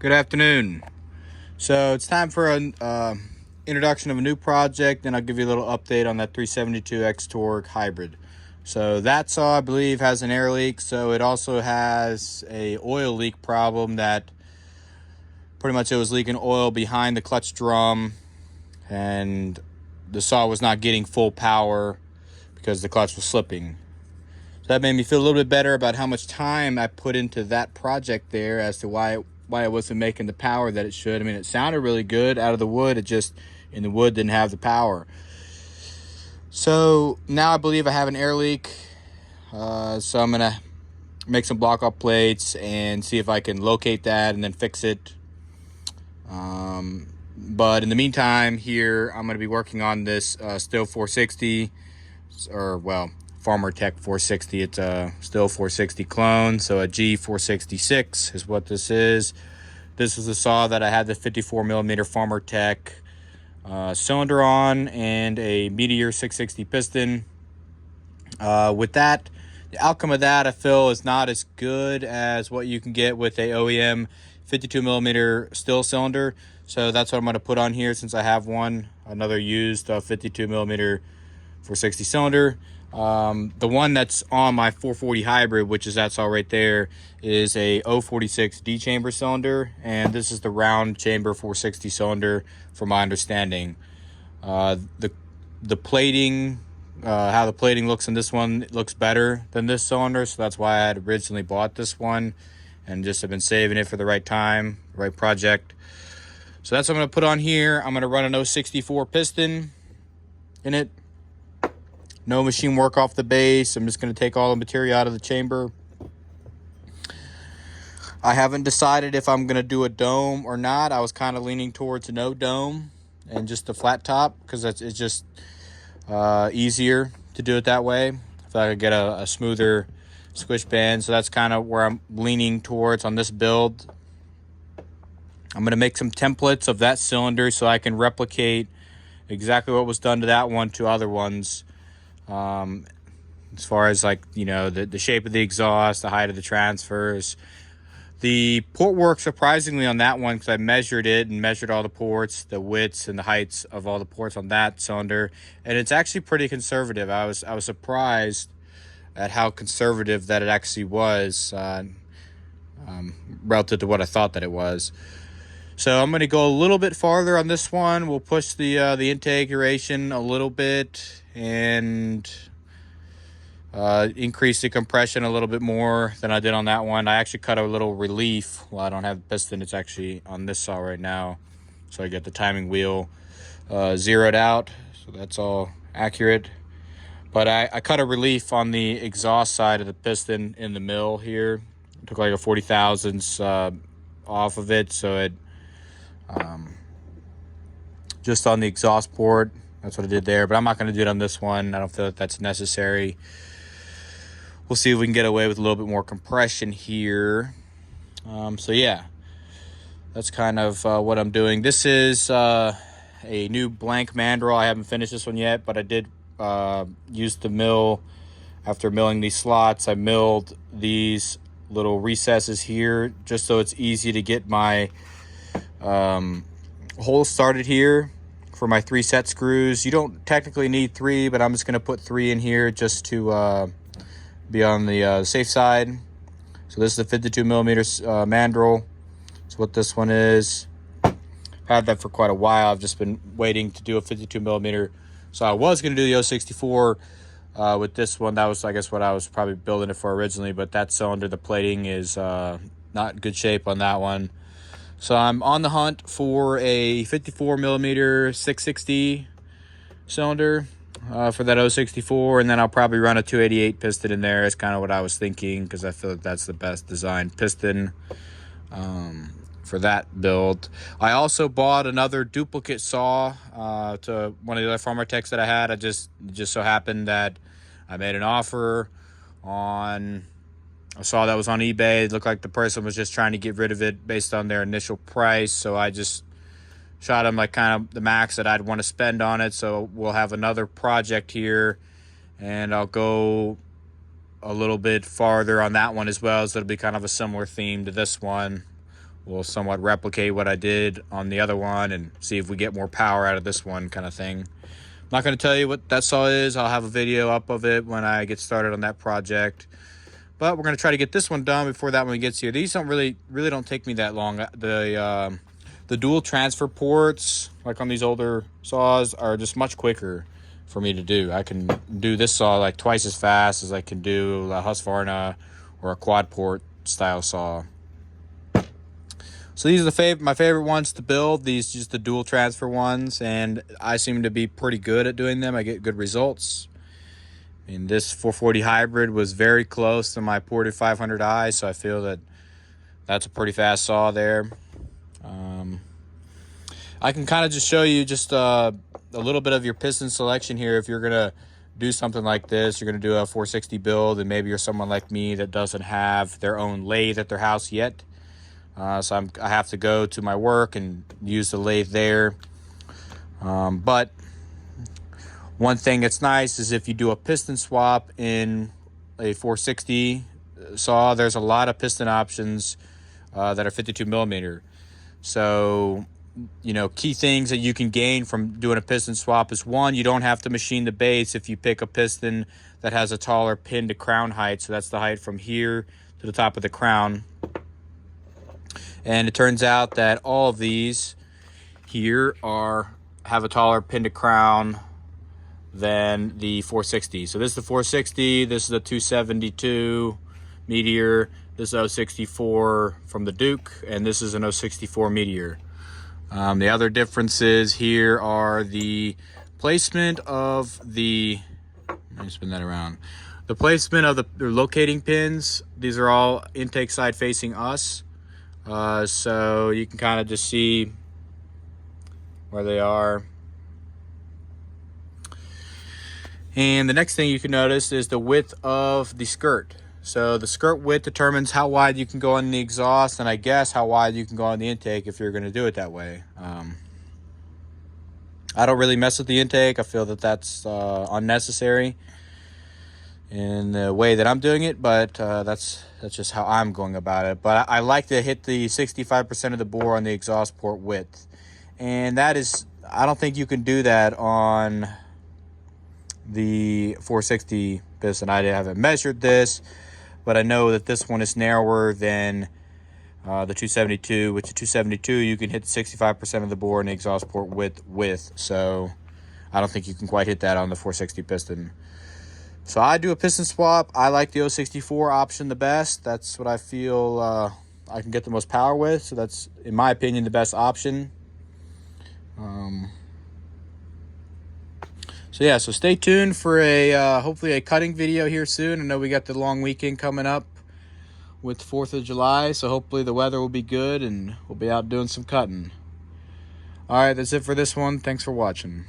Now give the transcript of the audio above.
Good afternoon. So it's time for an introduction of a new project, and I'll give you a little update on that 372 xtorq hybrid. So that saw, I believe, has an air leak. So it also has a oil leak problem that pretty much it was leaking oil behind the clutch drum, and the saw was not getting full power because the clutch was slipping. So that made me feel a little bit better about how much time I put into that project there as to why it wasn't making the power that it should. I mean, it sounded really good out of the wood. It just, in the wood, didn't have the power. So now I believe I have an air leak. So I'm going to make some block up plates and see if I can locate that and then fix it. But in the meantime here, I'm going to be working on this Stihl 460, or well, Farmertec 460. It's a Stihl 460 clone, so a g466 is what this is. This is the saw that I had the 54 millimeter Farmertec cylinder on and a Meteor 660 piston. With that, the outcome of that I feel is not as good as what you can get with a OEM 52 millimeter Stihl cylinder. So that's what I'm going to put on here since I have another used 52 millimeter 460 cylinder. The one that's on my 440 hybrid, which is that saw right there, is a 046 D chamber cylinder, and this is the round chamber 460 cylinder from my understanding. The plating, how the plating looks in this one, it looks better than this cylinder, so that's why I had originally bought this one and just have been saving it for the right time, right project. So that's what I'm going to put on here. I'm going to run an 064 piston in it. No machine work off the base. I'm just going to take all the material out of the chamber. I haven't decided if I'm going to do a dome or not. I was kind of leaning towards no dome and just a flat top because it's just easier to do it that way. If I could get a smoother squish band. So that's kind of where I'm leaning towards on this build. I'm going to make some templates of that cylinder so I can replicate exactly what was done to that one to other ones. As far as, like, you know, the shape of the exhaust, the height of the transfers. The port work, surprisingly, on that one, because I measured it and measured all the ports, the widths and the heights of all the ports on that cylinder, and it's actually pretty conservative. I was surprised at how conservative that it actually was relative to what I thought that it was. So I'm going to go a little bit farther on this one. We'll push the intake duration a little bit and increase the compression a little bit more than I did on that one. I actually cut a little relief. Well, I don't have the piston. It's actually on this saw right now. So I get the timing wheel zeroed out. So that's all accurate. But I cut a relief on the exhaust side of the piston in the mill here. I took like a 40 thousandths off of it. So it just on the exhaust port, that's what I did there, but I'm not going to do it on this one. I don't feel that that's necessary. We'll see if we can get away with a little bit more compression here. So yeah, that's kind of what I'm doing. This is a new blank mandrel. I haven't finished this one yet, but I did use the mill. After milling these slots, I milled these little recesses here just so it's easy to get my hole started here for my 3 set screws. You don't technically need 3, but I'm just going to put 3 in here just to be on the safe side. So this is the 52 millimeter mandrel. That's what this one is. Had that for quite a while. I've just been waiting to do a 52 millimeter. So I was going to do the 064 with this one. That was, I guess, what I was probably building it for originally, but that cylinder, the plating is not in good shape on that one. So I'm on the hunt for a 54 millimeter 660 cylinder for that 064, and then I'll probably run a 288 piston in there. Is kind of what I was thinking, because I feel like that's the best designed piston for that build. I also bought another duplicate saw to one of the other Farmertecs that I had. I just so happened that I made an offer on a saw that was on eBay. It looked like the person was just trying to get rid of it based on their initial price, so I just shot him like kind of the max that I'd want to spend on it. So we'll have another project here, and I'll go a little bit farther on that one as well, so it'll be kind of a similar theme to this one. we'll somewhat replicate what I did on the other one and see if we get more power out of this one, kind of thing. I'm not going to tell you what that saw is. I'll have a video up of it when I get started on that project. But we're going to try to get this one done before that one gets here. These don't really don't take me that long. The dual transfer ports, like on these older saws, are just much quicker for me to do. I can do this saw like twice as fast as I can do a Husqvarna or a quad port style saw. So these are my favorite ones to build. These just the dual transfer ones, and I seem to be pretty good at doing them. I get good results. And this 440 hybrid was very close to my ported 500i, so I feel that that's a pretty fast saw there. I can kind of just show you just a little bit of your piston selection here. If you're gonna do something like this, you're gonna do a 460 build, and maybe you're someone like me that doesn't have their own lathe at their house yet. So I have to go to my work and use the lathe there. But one thing that's nice is if you do a piston swap in a 460 saw, there's a lot of piston options that are 52 millimeter. So, you know, key things that you can gain from doing a piston swap is, one, you don't have to machine the base if you pick a piston that has a taller pin to crown height. So that's the height from here to the top of the crown. And it turns out that all of these here have a taller pin to crown than the 460. So this is the 460, this is a 272 Meteor, this is 064 from the Duke, and this is an 064 Meteor. The other differences here are the placement of the, let me spin that around. The placement of the locating pins. These are all intake side facing us. So you can kind of just see where they are. And the next thing you can notice is the width of the skirt. So the skirt width determines how wide you can go on the exhaust, and I guess how wide you can go on the intake if you're going to do it that way. I don't really mess with the intake. I feel that that's unnecessary in the way that I'm doing it, but that's just how I'm going about it. But I like to hit the 65% of the bore on the exhaust port width, and that is, I don't think you can do that on the 460 piston. I haven't measured this, but I know that this one is narrower than the 272. With the 272, you can hit 65% of the bore in the exhaust port width. So I don't think you can quite hit that on the 460 piston. So I do a piston swap. I like the 064 option the best. That's what I feel I can get the most power with. So that's, in my opinion, the best option. So yeah, so stay tuned for a hopefully a cutting video here soon. I know we got the long weekend coming up with 4th of July, so hopefully the weather will be good and we'll be out doing some cutting. All right, that's it for this one. Thanks for watching.